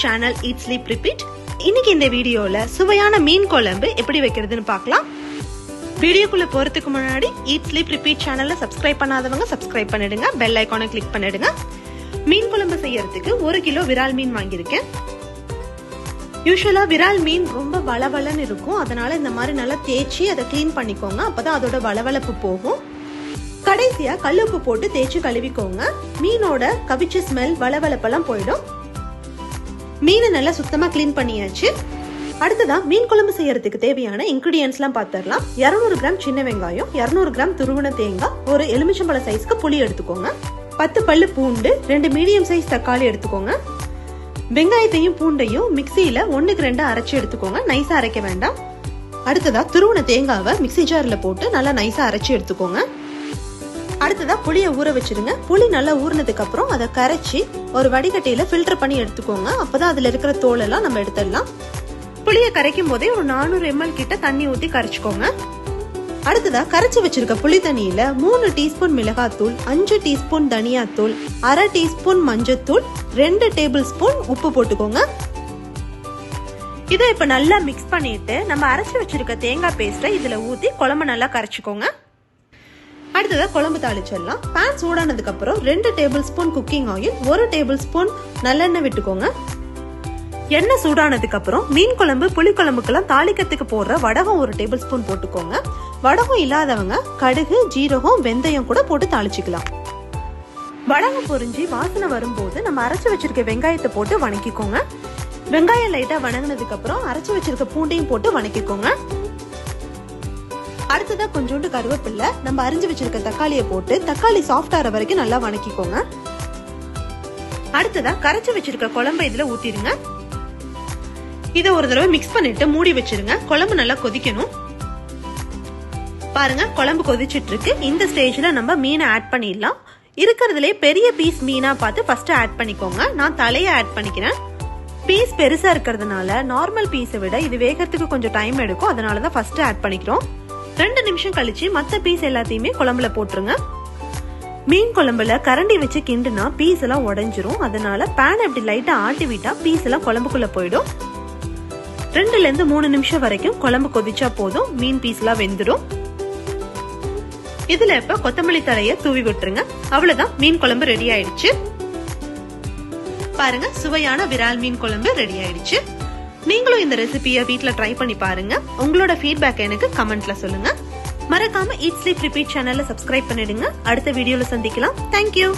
Channel eat sleep repeat. இன்னைக்கு இந்த வீடியோல சுவையான மீன் குழம்பு எப்படி வைக்கிறதுன்னு பார்க்கலாம். வீடியோக்குள்ள போறதுக்கு முன்னாடி ஈட் ஸ்லீப் ரிப்பீட் சேனலை சப்ஸ்கிரைப் பண்ணாதவங்க சப்ஸ்கிரைப் பண்ணிடுங்க, பெல் ஐகானை கிளிக் பண்ணிடுங்க. மீன் குழம்பு செய்யறதுக்கு 1 கிலோ விரால் மீன் வாங்கியிருக்கேன். யூசுவலா விரால் மீன் ரொம்ப வளவலன்னு இருக்கும், அதனால இந்த மாதிரி நல்லா தேய்ச்சி அதை கிளீன் பண்ணிக்கோங்க, அப்பதான் அதோட வளவளப்பு போகும். கடைசியா கல்லுப்பு போட்டு தேய்ச்சி கழுவிக்கோங்க. மீனோட கவிச்ச ஸ்மெல் வளவளப்பெல்லாம் போயிடும். மீனை நல்லா சுத்தமா கிளீன் பண்ணியாச்சு. அடுத்ததா மீன் குழம்பு செய்யறதுக்கு தேவையான இன்கிரிடியன்ஸ் எல்லாம் பாத்திரலாம். 200 கிராம் சின்ன வெங்காயம், 200 கிராம் துருவன தேங்காய், ஒரு எலுமிச்சம்பழ சைஸ்க்கு புளி எடுத்துக்கோங்க, 10 பல்லு பூண்டு, 2 மீடியம் சைஸ் தக்காளி எடுத்துக்கோங்க. வெங்காயத்தையும் பூண்டையும் மிக்சியில 1க்கு 2 அரைச்சு எடுத்துக்கோங்க, நைஸா அரைக்க வேண்டாம். அடுத்ததா துருவன தேங்காவை மிக்சி ஜார்ல போட்டு நல்லா நைஸா அரைச்சு எடுத்துக்கோங்க. அடுத்ததா புளிய ஊற வச்சிருங்க. புளி நல்லா ஊறினதுக்கு அப்புறம் அதை கரைச்சி ஒரு வடிகட்டியில ஃபில்டர் பண்ணி எடுத்துக்கோங்க, அப்பதான் அதுல இருக்கிற தோல் எல்லாம் நம்ம எடுத்துடலாம். புளிய கரைக்கும் போதே ஒரு 400 ml கிட்ட தண்ணி ஊத்தி கரைச்சுக்கோங்க. அடுத்ததா கரைச்சி வச்சிருக்க புளி தண்ணியில 3 டீஸ்பூன் மிளகாத்தூள், 5 டீஸ்பூன் தனியாத்தூள், 1/2 டீஸ்பூன் மஞ்சத்தூள், 2 டேபிள் ஸ்பூன் உப்பு போட்டுக்கோங்க. இதை இப்ப நல்லா மிக்ஸ் பண்ணிட்டு நம்ம அரைச்சு வச்சிருக்க தேங்காய் பேஸ்ட்டை இதுல ஊத்தி குழம்பு நல்லா கரைச்சுக்கோங்க. அடுத்ததா குழம்பு தாளிச்சிடலாம். பேன் சூடானதுக்கு அப்புறம் 2 table spoon cooking oil, 1 table spoon நல்லெண்ணெய் விட்டுக்கோங்க. எண்ணெய் சூடானதுக்கு அப்புறம் மீன் குழம்பு புளி குழம்புக்கெல்லாம் தாளிக்கிறதுக்கு போடுற வடகம் 1 டேபிள் ஸ்பூன் போட்டுக்கோங்க. வடகம் இல்லாதவங்க கடுகு, ஜீரகம், வெந்தயம் கூட போட்டு தாளிச்சுக்கலாம். வடகம் பொரிஞ்சு வாசனை வரும்போது நம்ம அரைச்சு வச்சிருக்க வெங்காயத்தை போட்டு வணக்கிக்கோங்க. வெங்காயம் லைட்டா வணங்கினதுக்கு அப்புறம் அரைச்சு வச்சிருக்க பூண்டையும் போட்டு வணக்கிக்கோங்க. அடுத்ததா கொஞ்சோண்டு கருவேப்பிலை, நம்ம அரிஞ்சு வச்சிருக்க தக்காளியை போட்டு தக்காளி சாஃப்ட் ஆற வரைக்கும் நல்லா வணக்கிக்கோங்க. அடுத்ததா கரைச்சு வச்சிருக்க குழம்பு இதுல ஊத்திடுங்க. இதை ஒரு தடவை மிக்ஸ் பண்ணிட்டு மூடி வச்சிருங்க. குழம்பு நல்லா கொதிக்கணும். பாருங்க, குழம்பு கொதிச்சிட்டு இருக்கு. இந்த ஸ்டேஜ்ல நம்ம மீனை ஆட் பண்ணிடலாம். இருக்கிறதுலே பெரிய பீஸ் மீனா பார்த்து ஃபர்ஸ்ட் ஆட் பண்ணிக்கோங்க. நான் தலையை ஆட் பண்ணிக்கிறேன். பீஸ் பெருசா இருக்கிறதுனால நார்மல் பீஸை விட இது வேகத்துக்கு கொஞ்சம் டைம் எடுக்கும், அதனாலதான் ஃபர்ஸ்ட் ஆட் பண்ணிக்கிறோம். 2 நிமிஷம் கழிச்சு மத்த பீஸ் எல்லாத்தையுமே குழம்புல போட்டுருங்க. மீன் குழம்புல கரண்டி வச்சு கிண்டுனா பீஸ் எல்லாம் உடைஞ்சிரும், அதனால பேன் இப்படி லைட்டா ஆட்டி விட்டா பீஸ் எல்லாம் குழம்புக்குள்ள போயிடும். 2ல இருந்து 3 நிமிஷம் வரைக்கும் குழம்பு கொதிச்சா போதும், மீன் பீஸ் எல்லாம் வெந்துடும். இதுல இப்ப கொத்தமல்லி தழைய தூவி விட்டுருங்க. அவ்வளவுதான், மீன் குழம்பு ரெடி ஆயிடுச்சு. பாருங்க, சுவையான விரால் மீன் குழம்பு ரெடி ஆயிடுச்சு. நீங்களும் இந்த ரெசிபியை வீட்ல ட்ரை பண்ணி பாருங்க. உங்களோட ஃபீட்பேக் எனக்கு கமெண்ட்ல சொல்லுங்க. மறக்காம ஈட் ஸ்லீப் ரிப்பீட் சேனலை சப்ஸ்கிரைப் பண்ணிடுங்க. அடுத்த வீடியோல சந்திக்கலாம். தேங்க்யூ.